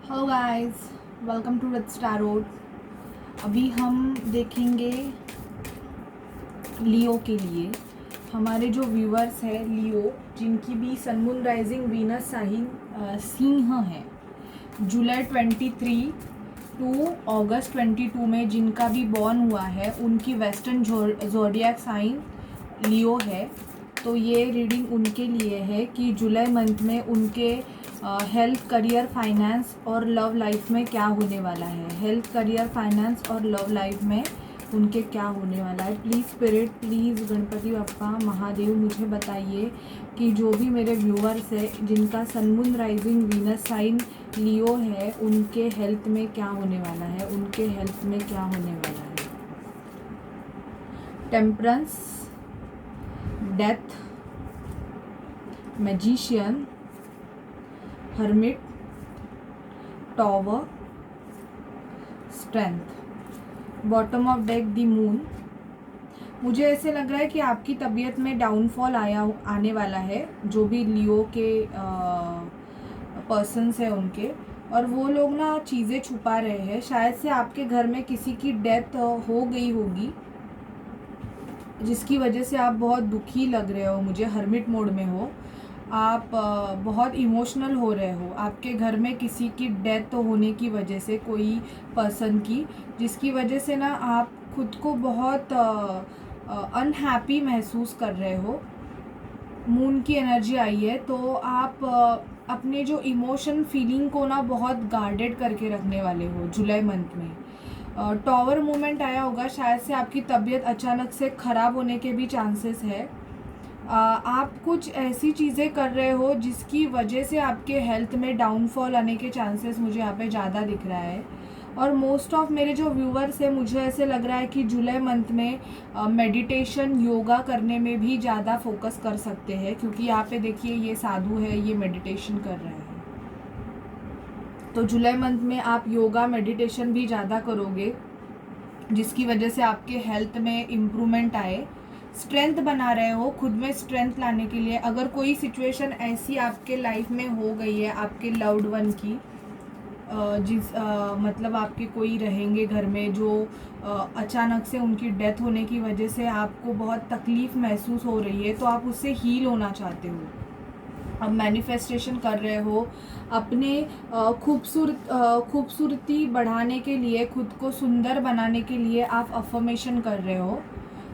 Hello guys, welcome to Red Star Road. अभी हम देखेंगे लियो के लिए। हमारे जो व्यूअर्स हैं लियो, जिनकी भी sun moon rising Venus sign सिंह है, जुलाई 23 टू अगस्त 22 में जिनका भी बॉर्न हुआ है, उनकी वेस्टर्न ज़ोडिएक साइन लियो है। तो ये रीडिंग उनके लिए है कि जुलाई मंथ में उनके हेल्थ, करियर, फाइनेंस और लव लाइफ में क्या होने वाला है। हेल्थ, करियर, फाइनेंस और लव लाइफ में उनके क्या होने वाला है। Please spirit, please Ganpati Bappa Mahadev, मुझे बताइए कि जो भी मेरे व्यूअर्स हैं जिनका sun moon rising Venus sign Leo है, उनके हेल्थ में क्या होने वाला है, उनके हेल्थ में क्या होने वाला है। Temperance, death, magician, hermit, tower, strength. Bottom of deck the moon. मुझे ऐसे लग रहा है कि आपकी तबीयत में डाउनफॉल आने वाला है, जो भी लियो के पर्सन्स हैं उनके। और वो लोग ना चीज़ें छुपा रहे हैं। शायद से आपके घर में किसी की डेथ हो गई होगी, जिसकी वजह से आप बहुत दुखी लग रहे हो। मुझे हर्मिट मोड में हो आप, बहुत इमोशनल हो रहे हो। आपके घर में किसी की डेथ होने की वजह से, कोई पर्सन की, जिसकी वजह से ना आप खुद को बहुत अनहैप्पी महसूस कर रहे हो। मून की एनर्जी आई है, तो आप अपने जो इमोशन फीलिंग को ना बहुत गार्डेड करके रखने वाले हो जुलाई मंथ में। टॉवर मूवमेंट आया होगा, शायद से आपकी तबीयत अचानक से ख़राब होने के भी चांसेस है। आप कुछ ऐसी चीज़ें कर रहे हो जिसकी वजह से आपके हेल्थ में डाउनफॉल आने के चांसेस मुझे यहाँ पे ज़्यादा दिख रहा है। और मोस्ट ऑफ मेरे जो व्यूवर्स हैं, मुझे ऐसे लग रहा है कि जुलाई मंथ में मेडिटेशन, योगा करने में भी ज़्यादा फोकस कर सकते हैं, क्योंकि यहाँ पे देखिए ये साधु है, ये मेडिटेशन कर रहे हैं। तो जुलाई मंथ में आप योगा, मेडिटेशन भी ज़्यादा करोगे, जिसकी वजह से आपके हेल्थ में इम्प्रूवमेंट आए। स्ट्रेंथ बना रहे हो, खुद में स्ट्रेंथ लाने के लिए। अगर कोई सिचुएशन ऐसी आपके लाइफ में हो गई है, आपके लव्ड वन की, मतलब आपके कोई रहेंगे घर में जो अचानक से उनकी डेथ होने की वजह से आपको बहुत तकलीफ़ महसूस हो रही है, तो आप उससे हील होना चाहते हो। अब मैनिफेस्टेशन कर रहे हो अपने खूबसूरती बढ़ाने के लिए, खुद को सुंदर बनाने के लिए आप अफर्मेशन कर रहे हो।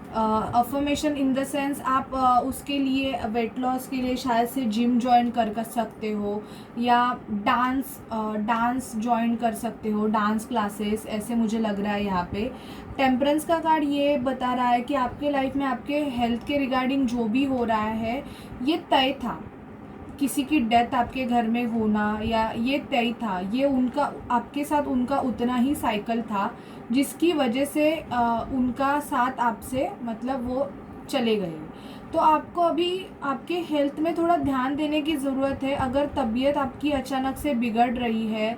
अफर्मेशन इन द सेंस, आप उसके लिए, वेट लॉस के लिए शायद से जिम ज्वाइन कर सकते हो, या डांस ज्वाइन कर सकते हो, डांस क्लासेस, ऐसे मुझे लग रहा है यहाँ पे। टेम्परेंस का कार्ड ये बता रहा है कि आपके लाइफ में आपके हेल्थ के रिगार्डिंग जो भी हो रहा है, ये तय था। किसी की डेथ आपके घर में होना, या ये तय था, ये उनका, आपके साथ उनका उतना ही साइकिल था, जिसकी वजह से उनका साथ आपसे, मतलब वो चले गए। तो आपको अभी आपके हेल्थ में थोड़ा ध्यान देने की ज़रूरत है। अगर तबीयत आपकी अचानक से बिगड़ रही है,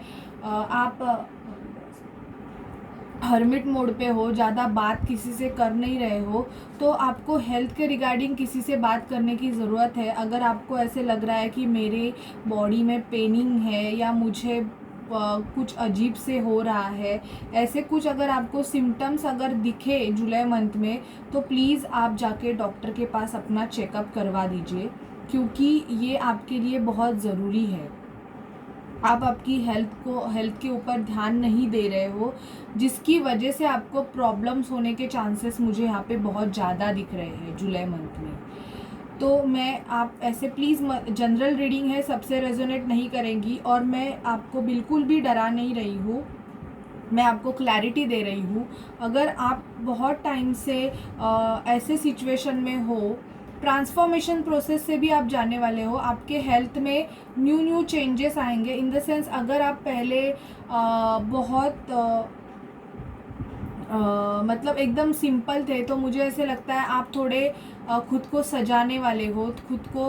आप हर्मिट मोड पे हो, ज़्यादा बात किसी से कर नहीं रहे हो, तो आपको हेल्थ के रिगार्डिंग किसी से बात करने की ज़रूरत है। अगर आपको ऐसे लग रहा है कि मेरे बॉडी में पेनिंग है, या मुझे कुछ अजीब से हो रहा है, ऐसे कुछ अगर आपको सिम्टम्स अगर दिखे जुलाई मंथ में, तो प्लीज़ आप जाके डॉक्टर के पास अपना चेकअप करवा दीजिए, क्योंकि ये आपके लिए बहुत ज़रूरी है। आप आपकी हेल्थ के ऊपर ध्यान नहीं दे रहे हो, जिसकी वजह से आपको प्रॉब्लम्स होने के चांसेस मुझे यहाँ पे बहुत ज़्यादा दिख रहे हैं जुलाई मंथ में। तो मैं, आप ऐसे प्लीज़, जनरल रीडिंग है, सबसे रेजोनेट नहीं करेंगी, और मैं आपको बिल्कुल भी डरा नहीं रही हूँ, मैं आपको क्लैरिटी दे रही हूँ। अगर आप बहुत टाइम से ऐसे सिचुएशन में हो, ट्रांसफॉर्मेशन प्रोसेस से भी आप जाने वाले हो, आपके हेल्थ में न्यू चेंजेस आएंगे। इन द सेंस, अगर आप पहले बहुत मतलब एकदम सिंपल थे, तो मुझे ऐसे लगता है आप थोड़े खुद को सजाने वाले हो, खुद को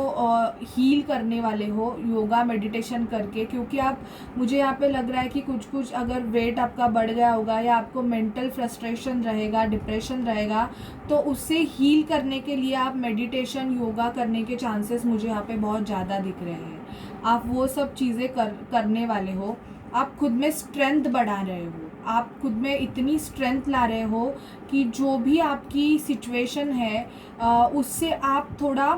हील करने वाले हो योगा, मेडिटेशन करके। क्योंकि आप, मुझे यहाँ पे लग रहा है कि कुछ अगर वेट आपका बढ़ गया होगा, या आपको मेंटल फ्रस्ट्रेशन रहेगा, डिप्रेशन रहेगा, तो उससे हील करने के लिए आप मेडिटेशन, योगा करने के चांसेस मुझे यहाँ पे बहुत ज़्यादा दिख रहे हैं। आप वो सब चीज़ें करने वाले हो। आप खुद में स्ट्रेंथ बढ़ा रहे हो, आप खुद में इतनी स्ट्रेंथ ला रहे हो कि जो भी आपकी सिचुएशन है उससे आप थोड़ा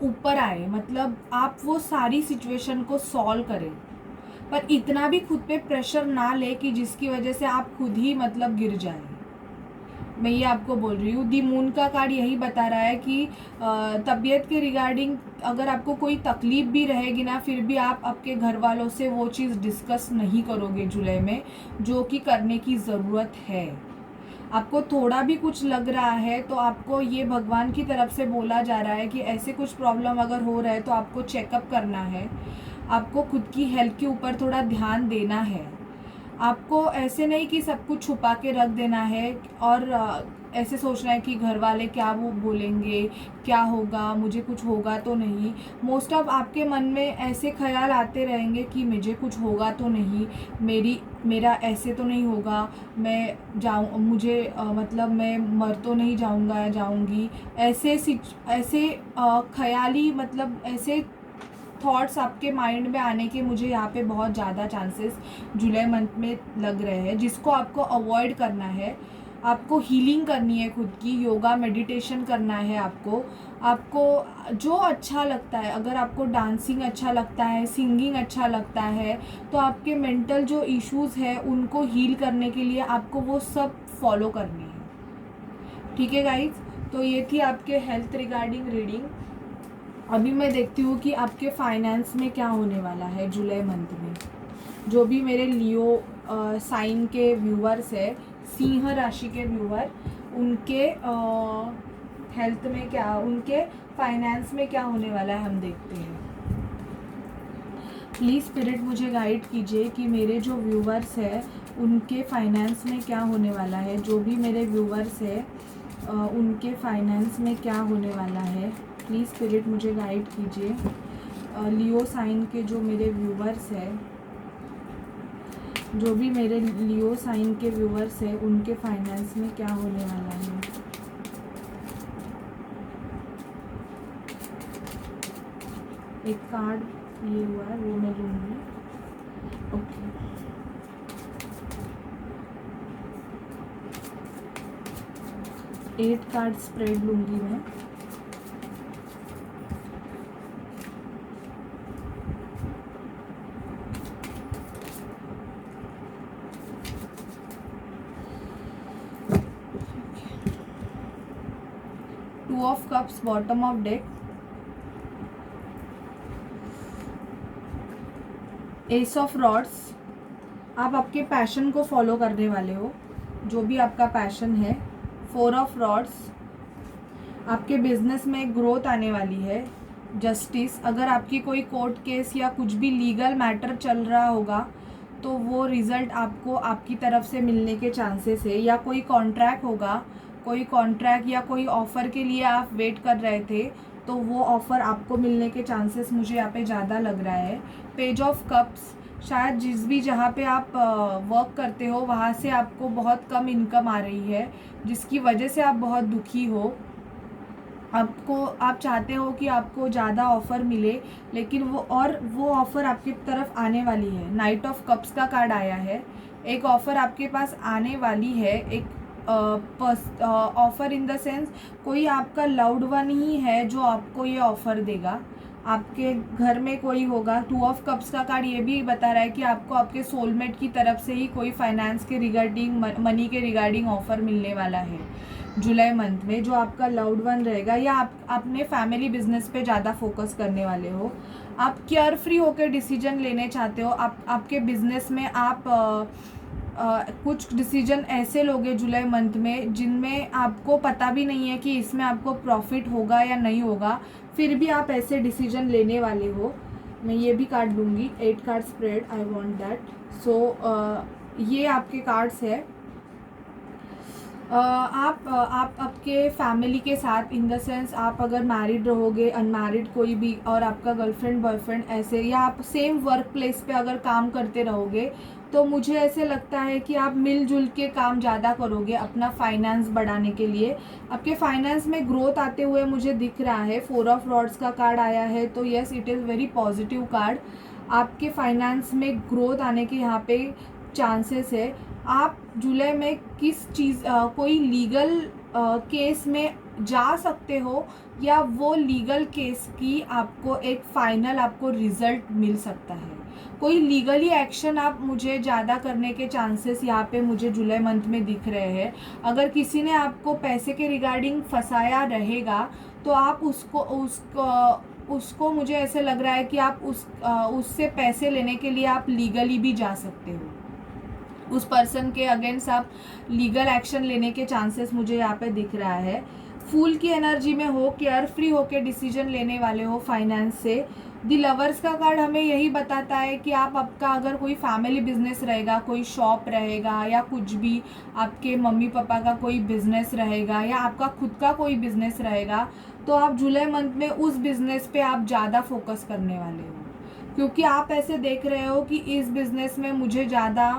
ऊपर आए, मतलब आप वो सारी सिचुएशन को सॉल्व करें, पर इतना भी खुद पे प्रेशर ना ले कि जिसकी वजह से आप खुद ही मतलब गिर जाए। मैं ये आपको बोल रही हूँ। दी मून का कार्ड यही बता रहा है कि तबीयत के रिगार्डिंग अगर आपको कोई तकलीफ भी रहेगी ना, फिर भी आप आपके घर वालों से वो चीज़ डिस्कस नहीं करोगे जुलाई में, जो कि करने की ज़रूरत है। आपको थोड़ा भी कुछ लग रहा है तो आपको ये भगवान की तरफ से बोला जा रहा है कि ऐसे कुछ प्रॉब्लम अगर हो रहा है तो आपको चेकअप करना है, आपको खुद की हेल्थ के ऊपर थोड़ा ध्यान देना है। आपको ऐसे नहीं कि सब कुछ छुपा के रख देना है और ऐसे सोचना है कि घर वाले क्या वो बोलेंगे, क्या होगा, मुझे कुछ होगा तो नहीं। मोस्ट ऑफ आपके मन में ऐसे ख्याल आते रहेंगे कि मुझे कुछ होगा तो नहीं, मेरा ऐसे तो नहीं होगा, मैं मतलब मैं मर तो नहीं जाऊंगा या जाऊंगी। ऐसे ख्याली मतलब ऐसे थॉट्स आपके माइंड में आने के मुझे यहाँ पे बहुत ज़्यादा चांसेस जुलाई मंथ में लग रहे हैं, जिसको आपको अवॉइड करना है। आपको हीलिंग करनी है खुद की, योगा मेडिटेशन करना है आपको जो अच्छा लगता है। अगर आपको डांसिंग अच्छा लगता है, सिंगिंग अच्छा लगता है, तो आपके मेंटल जो इश्यूज़ है उनको हील करने के लिए आपको वो सब फॉलो करनी है। ठीक है गाइज, तो ये थी आपके हेल्थ रिगार्डिंग रीडिंग। अभी मैं देखती हूँ कि आपके फाइनेंस में क्या होने वाला है जुलाई मंथ में। जो भी मेरे लियो साइन के व्यूअर्स है, सिंह राशि के व्यूअर, उनके हेल्थ में क्या, उनके फाइनेंस में क्या होने वाला है हम देखते हैं। प्लीज़ स्पिरिट मुझे गाइड कीजिए कि मेरे जो व्यूअर्स है उनके फाइनेंस में क्या होने वाला है। जो भी मेरे व्यूअर्स है उनके फाइनेंस में क्या होने वाला है। प्लीज़ स्पिरिट मुझे गाइड कीजिए। लियो साइन के जो मेरे व्यूअर्स है, जो भी मेरे लियो साइन के व्यूअर्स है उनके फाइनेंस में क्या होने वाला है। एक कार्ड ये हुआ है वो मैं लूँगी। ओके, एट कार्ड स्प्रेड लूँगी मैं। Two of cups bottom of deck, S of rods. आप आपके पैशन को फॉलो करने वाले हो, जो भी आपका पैशन है। फोर ऑफ रॉड्स, आपके बिजनेस में ग्रोथ आने वाली है। जस्टिस, अगर आपकी कोई कोर्ट केस या कुछ भी लीगल मैटर चल रहा होगा तो वो रिज़ल्ट आपको आपकी तरफ से मिलने के चांसेस है। या कोई कॉन्ट्रैक्ट होगा, कोई कॉन्ट्रैक्ट या कोई ऑफ़र के लिए आप वेट कर रहे थे तो वो ऑफ़र आपको मिलने के चांसेस मुझे यहाँ पे ज़्यादा लग रहा है। पेज ऑफ कप्स, शायद जिस भी जहाँ पे आप वर्क करते हो वहाँ से आपको बहुत कम इनकम आ रही है, जिसकी वजह से आप बहुत दुखी हो। आप चाहते हो कि आपको ज़्यादा ऑफ़र मिले, लेकिन वो ऑफ़र आपकी तरफ आने वाली है। नाइट ऑफ कप्स का कार्ड आया है। एक ऑफ़र आपके पास आने वाली है, एक ऑफ़र इन द सेंस कोई आपका लव्ड वन ही है जो आपको ये ऑफ़र देगा। आपके घर में कोई होगा। टू ऑफ कप्स का कार्ड ये भी बता रहा है कि आपको आपके सोलमेट की तरफ से ही कोई फाइनेंस के रिगार्डिंग, मनी के रिगार्डिंग ऑफ़र मिलने वाला है जुलाई मंथ में, जो आपका लव्ड वन रहेगा। या आप अपने फैमिली बिजनेस पे ज़्यादा फोकस करने वाले हो। आप केयर फ्री होकर डिसीजन लेने चाहते हो। आपके बिजनेस में आप कुछ डिसीजन ऐसे लोगे जुलाई मंथ में जिनमें आपको पता भी नहीं है कि इसमें आपको प्रॉफिट होगा या नहीं होगा, फिर भी आप ऐसे डिसीजन लेने वाले हो। मैं ये भी कार्ड लूँगी, 8 card spread, I want that. So ये आपके कार्ड्स है। आप आपके फैमिली के साथ, इन द सेंस आप अगर मैरिड रहोगे, अनमैरिड कोई भी, और आपका गर्लफ्रेंड बॉयफ्रेंड ऐसे, या आप सेम वर्क प्लेस पे अगर काम करते रहोगे, तो मुझे ऐसे लगता है कि आप मिलजुल के काम ज़्यादा करोगे अपना फाइनेंस बढ़ाने के लिए। आपके फाइनेंस में ग्रोथ आते हुए मुझे दिख रहा है। 4 ऑफ रॉड्स का कार्ड आया है, तो yes, it is very positive card. आपके फाइनेंस में ग्रोथ आने के यहाँ पे चांसेस है। आप जुलाई में किस चीज़ कोई लीगल केस में जा सकते हो, या वो लीगल केस की आपको एक फाइनल आपको रिजल्ट मिल सकता है। कोई लीगली एक्शन आप मुझे ज़्यादा करने के चांसेस यहाँ पे मुझे जुलाई मंथ में दिख रहे हैं। अगर किसी ने आपको पैसे के रिगार्डिंग फंसाया रहेगा तो आप उसको मुझे ऐसे लग रहा है कि आप उससे पैसे लेने के लिए आप लीगली भी जा सकते हो। उस पर्सन के अगेंस्ट आप लीगल एक्शन लेने के चांसेस मुझे यहाँ पे दिख रहा है। फूल की एनर्जी में हो, केयर फ्री होके डिसीजन लेने वाले हो फाइनेंस से। दी लवर्स का कार्ड हमें यही बताता है कि आप आपका अगर कोई फैमिली बिजनेस रहेगा, कोई शॉप रहेगा, या कुछ भी आपके मम्मी पापा का कोई बिजनेस रहेगा, या आपका खुद का कोई बिजनेस रहेगा, तो आप जुलाई मंथ में उस बिजनेस पे आप ज़्यादा फोकस करने वाले हो, क्योंकि आप ऐसे देख रहे हो कि इस बिज़नेस में मुझे ज़्यादा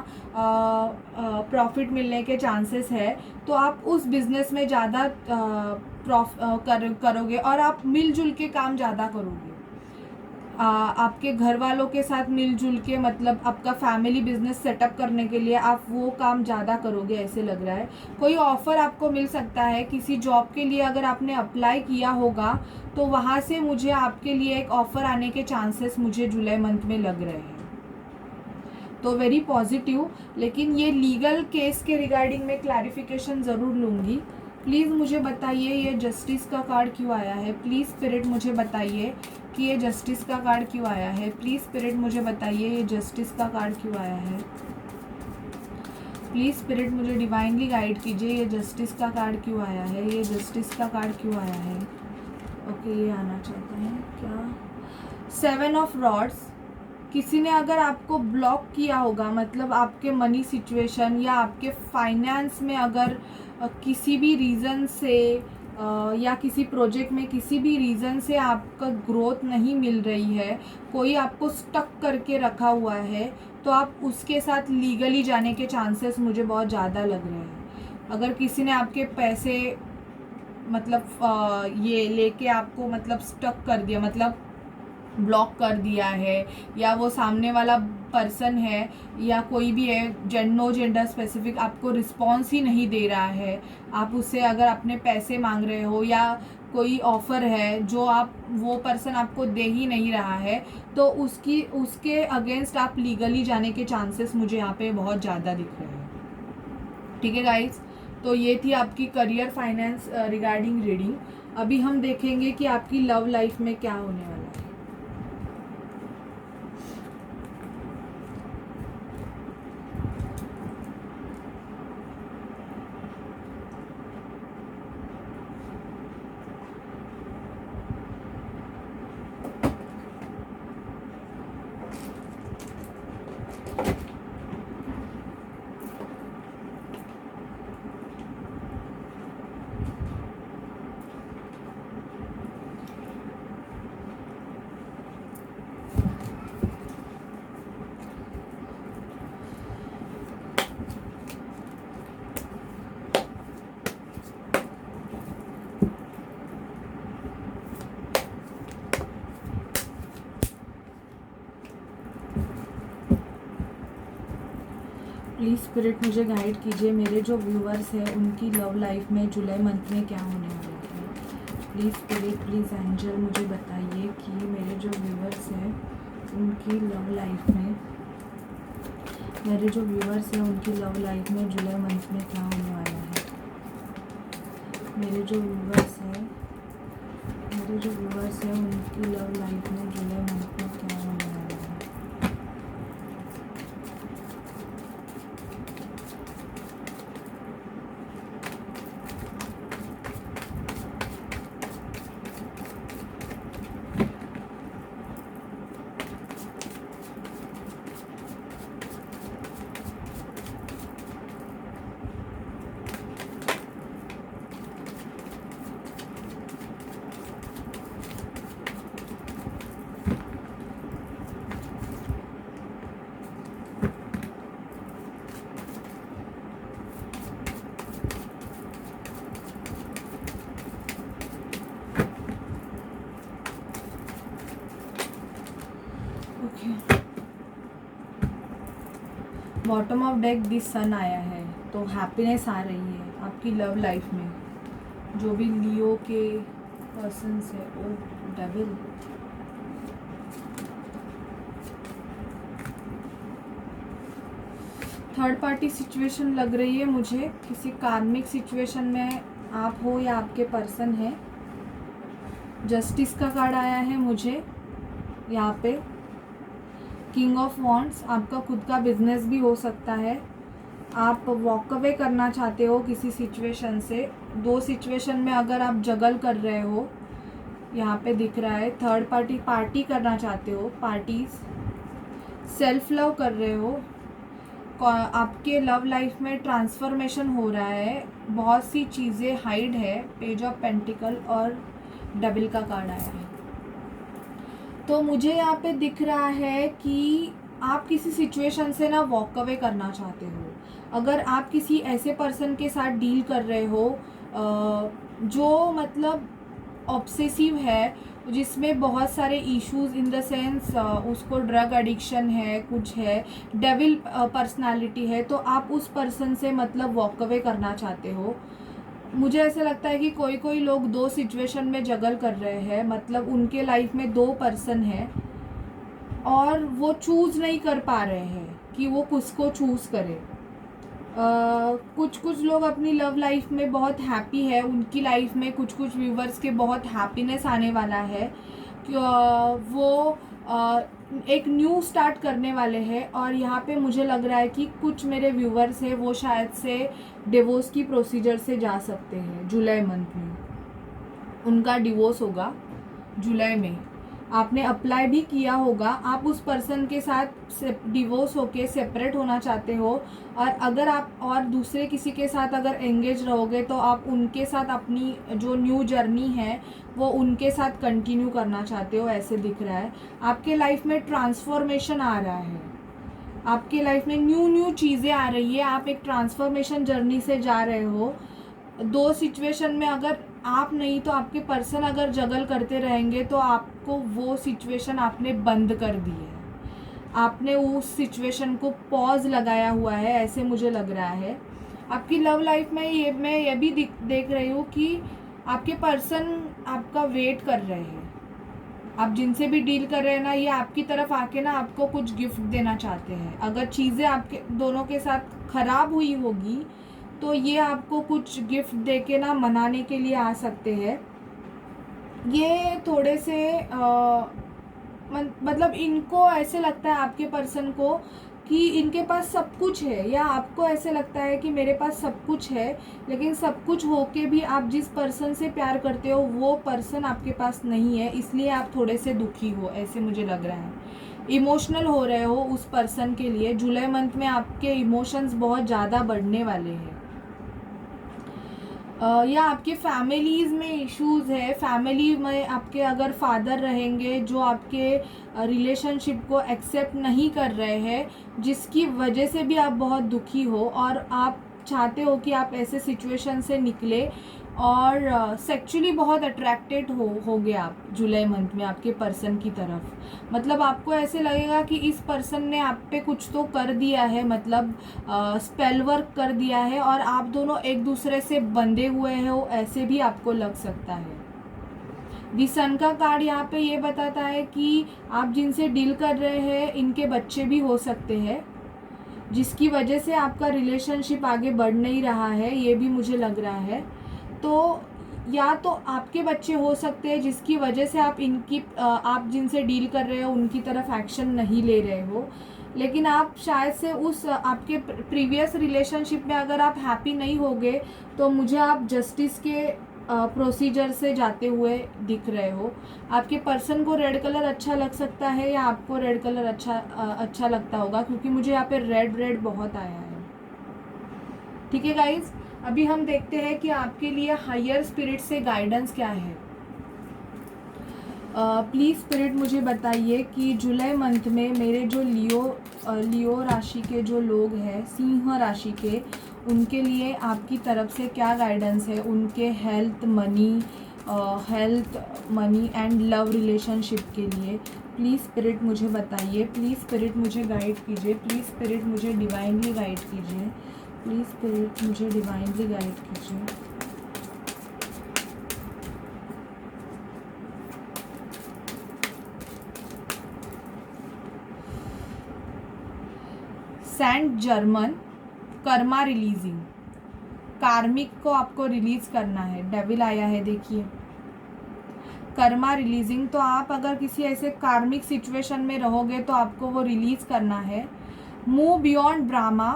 प्रॉफिट मिलने के चांसेस है। तो आप उस बिज़नेस में ज़्यादा करोगे और आप मिलजुल के काम ज़्यादा करोगे। आपके घर वालों के साथ मिलजुल के, मतलब आपका फैमिली बिजनेस सेटअप करने के लिए आप वो काम ज़्यादा करोगे ऐसे लग रहा है। कोई ऑफ़र आपको मिल सकता है किसी जॉब के लिए, अगर आपने अप्लाई किया होगा तो वहाँ से मुझे आपके लिए एक ऑफ़र आने के चांसेस मुझे जुलाई मंथ में लग रहे हैं, तो वेरी पॉजिटिव। लेकिन ये लीगल केस के रिगार्डिंग मैं क्लैरिफिकेशन ज़रूर लूँगी। प्लीज़ मुझे बताइए ये जस्टिस का कार्ड क्यों आया है। प्लीज़ स्पिरिट मुझे बताइए कि ये जस्टिस का कार्ड क्यों आया है। प्लीज़ स्पिरिट मुझे बताइए ये जस्टिस का कार्ड क्यों आया है। प्लीज़ स्पिरिट मुझे डिवाइनली गाइड कीजिए ये जस्टिस का कार्ड क्यों आया है। ये जस्टिस का कार्ड क्यों आया है। ओके, ये आना चाहते हैं क्या। 7 ऑफ रॉड्स। किसी ने अगर आपको ब्लॉक किया होगा, मतलब आपके मनी सिचुएशन या आपके फाइनेंस में अगर किसी भी रीज़न से या किसी प्रोजेक्ट में किसी भी रीज़न से आपका ग्रोथ नहीं मिल रही है, कोई आपको स्टक करके रखा हुआ है, तो आप उसके साथ लीगली जाने के चांसेस मुझे बहुत ज़्यादा लग रहे हैं। अगर किसी ने आपके पैसे मतलब ये लेके आपको मतलब स्टक कर दिया, मतलब ब्लॉक कर दिया है, या वो सामने वाला पर्सन है या कोई भी है, नो जेंडर स्पेसिफिक, आपको रिस्पॉन्स ही नहीं दे रहा है, आप उससे अगर अपने पैसे मांग रहे हो या कोई ऑफ़र है जो वो पर्सन आपको दे ही नहीं रहा है, तो उसके अगेंस्ट आप लीगली जाने के चांसेस मुझे यहाँ पे बहुत ज़्यादा दिख रहे हैं। ठीक है गाइज, तो ये थी आपकी करियर फाइनेंस रिगार्डिंग रीडिंग। अभी हम देखेंगे कि आपकी लव लाइफ में क्या होने वाला है। प्लीज़ स्पिरिट मुझे गाइड कीजिए मेरे जो व्यूअर्स हैं उनकी लव लाइफ में जुलाई मंथ में क्या होने वाला है। प्लीज़ स्पिरिट, प्लीज़ एंजल मुझे बताइए कि मेरे जो व्यूअर्स हैं उनकी लव लाइफ में, मेरे जो व्यूअर्स हैं उनकी लव लाइफ में जुलाई मंथ में क्या होने वाला है। मेरे जो व्यूअर्स हैं उनकी लव लाइफ में जुलाई मंथ में क्या होने वाला है। बॉटम ऑफ डेक दी सन आया है, तो हैप्पीनेस आ रही है आपकी लव लाइफ में। जो भी लियो के पर्सन्स है, ओ डेविल, थर्ड पार्टी सिचुएशन लग रही है मुझे। किसी कार्मिक सिचुएशन में आप हो या आपके पर्सन है। जस्टिस का कार्ड आया है मुझे यहाँ पे। किंग ऑफ वॉन्ड्स, आपका खुद का बिजनेस भी हो सकता है। आप वॉक अवे करना चाहते हो किसी सिचुएशन से। दो सिचुएशन में अगर आप जगल कर रहे हो, यहाँ पे दिख रहा है। थर्ड पार्टी पार्टी करना चाहते हो, पार्टीज, सेल्फ लव कर रहे हो। आपके लव लाइफ में ट्रांसफॉर्मेशन हो रहा है, बहुत सी चीज़ें हाइड है। पेज ऑफ पेंटिकल और डबल का कार्ड आया है। तो मुझे यहाँ पे दिख रहा है कि आप किसी सिचुएशन से ना वॉक अवे करना चाहते हो। अगर आप किसी ऐसे पर्सन के साथ डील कर रहे हो जो मतलब ऑब्सेसिव है, जिसमें बहुत सारे इश्यूज इन द सेंस उसको ड्रग एडिक्शन है, कुछ है, डेविल पर्सनालिटी है, तो आप उस पर्सन से मतलब वॉक अवे करना चाहते हो। मुझे ऐसा लगता है कि कोई कोई लोग दो सिचुएशन में जगल कर रहे हैं, मतलब उनके लाइफ में दो पर्सन हैं और वो चूज़ नहीं कर पा रहे हैं कि वो किसको चूज़ करे। कुछ लोग अपनी लव लाइफ में बहुत हैप्पी है, उनकी लाइफ में कुछ व्यूवर्स के बहुत हैप्पीनेस आने वाला है कि वो एक न्यू स्टार्ट करने वाले हैं। और यहाँ पे मुझे लग रहा है कि कुछ मेरे व्यूवर्स हैं वो शायद से डिवोर्स की प्रोसीजर से जा सकते हैं। जुलाई मंथ में उनका डिवोर्स होगा, जुलाई में। आपने अप्लाई भी किया होगा, आप उस पर्सन के साथ डिवोर्स होके सेपरेट होना चाहते हो। और अगर आप और दूसरे किसी के साथ अगर एंगेज रहोगे तो आप उनके साथ अपनी जो न्यू जर्नी है वो उनके साथ कंटिन्यू करना चाहते हो, ऐसे दिख रहा है। आपके लाइफ में ट्रांसफॉर्मेशन आ रहा है, आपके लाइफ में न्यू चीज़ें आ रही है, आप एक ट्रांसफॉर्मेशन जर्नी से जा रहे हो। दो सिचुएशन में अगर आप नहीं तो आपके पर्सन अगर जगल करते रहेंगे तो आपको वो सिचुएशन आपने बंद कर दी है, आपने उस सिचुएशन को पॉज लगाया हुआ है, ऐसे मुझे लग रहा है। आपकी लव लाइफ में मैं ये भी देख रही हूँ कि आपके पर्सन आपका वेट कर रहे हैं। आप जिनसे भी डील कर रहे हैं ना, ये आपकी तरफ आके ना आपको कुछ गिफ्ट देना चाहते हैं। अगर चीज़ें आपके दोनों के साथ खराब हुई होगी तो ये आपको कुछ गिफ्ट देके ना मनाने के लिए आ सकते हैं। ये थोड़े से मतलब इनको ऐसे लगता है आपके पर्सन को कि इनके पास सब कुछ है, या आपको ऐसे लगता है कि मेरे पास सब कुछ है, लेकिन सब कुछ होके भी आप जिस पर्सन से प्यार करते हो वो पर्सन आपके पास नहीं है, इसलिए आप थोड़े से दुखी हो, ऐसे मुझे लग रहा है। इमोशनल हो रहे हो उस पर्सन के लिए। जुलाई मंथ में आपके इमोशंस बहुत ज़्यादा बढ़ने वाले हैं। या आपके फैमिलीज़ में इश्यूज़ है, फैमिली में आपके अगर फादर रहेंगे जो आपके रिलेशनशिप को एक्सेप्ट नहीं कर रहे हैं, जिसकी वजह से भी आप बहुत दुखी हो और आप चाहते हो कि आप ऐसे सिचुएशन से निकले और सेक्चुअली बहुत अट्रैक्टेड हो गए आप जुलाई मंथ में आपके पर्सन की तरफ। मतलब आपको ऐसे लगेगा कि इस पर्सन ने आप पे कुछ तो कर दिया है, मतलब स्पेल वर्क कर दिया है और आप दोनों एक दूसरे से बंधे हुए हो, ऐसे भी आपको लग सकता है। दी सन का कार्ड यहाँ पे ये बताता है कि आप जिनसे डील कर रहे हैं इनके बच्चे भी हो सकते हैं, जिसकी वजह से आपका रिलेशनशिप आगे बढ़ नहीं रहा है, ये भी मुझे लग रहा है। तो या तो आपके बच्चे हो सकते हैं जिसकी वजह से आप जिनसे डील कर रहे हो उनकी तरफ एक्शन नहीं ले रहे हो, लेकिन आप शायद से उस आपके प्रीवियस रिलेशनशिप में अगर आप हैप्पी नहीं होगे तो मुझे आप जस्टिस के प्रोसीजर से जाते हुए दिख रहे हो। आपके पर्सन को रेड कलर अच्छा लग सकता है या आपको रेड कलर अच्छा लगता होगा, क्योंकि मुझे यहाँ पे रेड बहुत आया है। ठीक है गाइज, अभी हम देखते हैं कि आपके लिए हायर स्पिरिट से गाइडेंस क्या है। प्लीज़ स्पिरिट मुझे बताइए कि जुलाई मंथ में मेरे जो लियो राशि के जो लोग हैं, सिंह राशि के, उनके लिए आपकी तरफ से क्या गाइडेंस है। उनके health money and love relationship के लिए प्लीज़ स्पिरिट मुझे बताइए, प्लीज़ स्पिरिट मुझे गाइड कीजिए, प्लीज़ स्पिरिट मुझे डिवाइनली गाइड कीजिए, प्लीज़ स्पिरिट मुझे डिवाइनली गाइड कीजिए। सेंट जर्मन कर्मा रिलीजिंग, कार्मिक को आपको रिलीज करना है। डेविल आया है, देखिए कर्मा रिलीजिंग। तो आप अगर किसी ऐसे कार्मिक सिचुएशन में रहोगे तो आपको वो रिलीज करना है। Move beyond drama,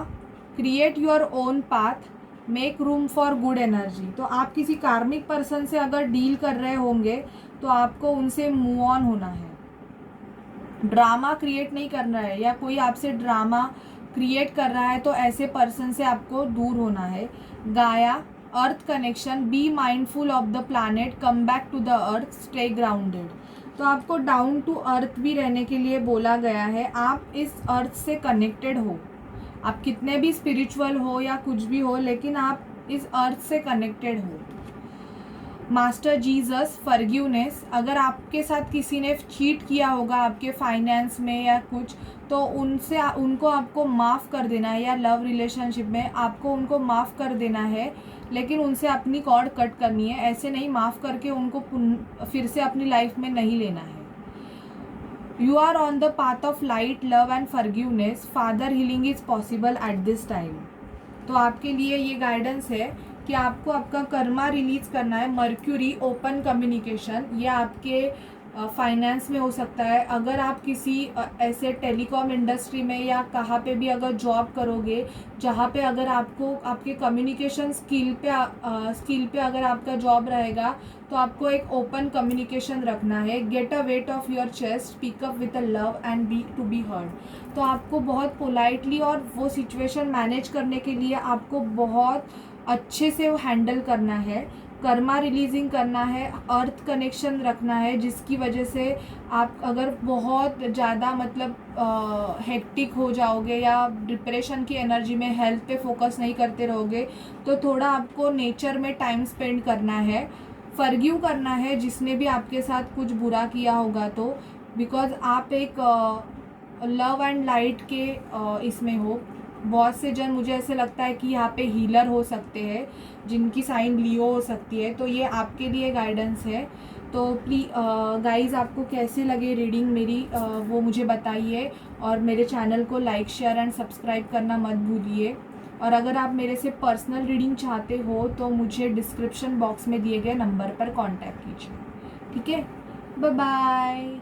create your own path, make room for good energy. तो आप किसी कार्मिक पर्सन से अगर डील कर रहे होंगे तो आपको उनसे मूव ऑन होना है, ड्रामा क्रिएट नहीं करना है। या कोई आपसे ड्रामा क्रिएट कर रहा है तो ऐसे पर्सन से आपको दूर होना है। Gaia, earth connection, be mindful of the planet, come back to the earth, stay grounded. तो आपको डाउन टू अर्थ भी रहने के लिए बोला गया है। आप इस अर्थ से कनेक्टेड हो, आप कितने भी स्पिरिचुअल हो या कुछ भी हो, लेकिन आप इस अर्थ से कनेक्टेड हो। Master Jesus, forgiveness. अगर आपके साथ किसी ने चीट किया होगा आपके फाइनेंस में या कुछ, तो उनको आपको माफ़ कर देना है। या लव रिलेशनशिप में आपको उनको माफ़ कर देना है, लेकिन उनसे अपनी कॉर्ड कट करनी है। ऐसे नहीं माफ़ करके उनको फिर से अपनी लाइफ में नहीं लेना है। You are on the path of light, love and forgiveness, father healing is possible at this time. तो आपके लिए ये गाइडेंस है कि आपको आपका कर्मा रिलीज करना है। मर्क्यूरी, ओपन कम्युनिकेशन, ये आपके फाइनेंस में हो सकता है। अगर आप किसी ऐसे टेलीकॉम इंडस्ट्री में या कहाँ पे भी अगर जॉब करोगे जहाँ पे अगर आपको आपके कम्युनिकेशन स्किल पे अगर आपका जॉब रहेगा तो आपको एक ओपन कम्युनिकेशन रखना है। Get a weight off your chest, speak up with a love and be to be heard. तो आपको बहुत पोलाइटली और वो सिचुएशन मैनेज करने के लिए आपको बहुत अच्छे से वो हैंडल करना है। कर्मा रिलीजिंग करना है, अर्थ कनेक्शन रखना है, जिसकी वजह से आप अगर बहुत ज़्यादा मतलब हेक्टिक हो जाओगे या डिप्रेशन की एनर्जी में हेल्थ पे फोकस नहीं करते रहोगे तो थोड़ा आपको नेचर में टाइम स्पेंड करना है। फॉरगिव करना है जिसने भी आपके साथ कुछ बुरा किया होगा तो, बिकॉज आप एक लव एंड लाइट के इसमें हो। बहुत से जन, मुझे ऐसे लगता है कि यहाँ पे हीलर हो सकते हैं जिनकी साइन लियो हो सकती है। तो ये आपके लिए गाइडेंस है। तो प्लीज़ गाइज़, आपको कैसे लगे रीडिंग मेरी वो मुझे बताइए। और मेरे चैनल को लाइक, शेयर एंड सब्सक्राइब करना मत भूलिए। और अगर आप मेरे से पर्सनल रीडिंग चाहते हो तो मुझे डिस्क्रिप्शन बॉक्स में दिए गए नंबर पर कांटेक्ट कीजिए। ठीक है, बाय बाय।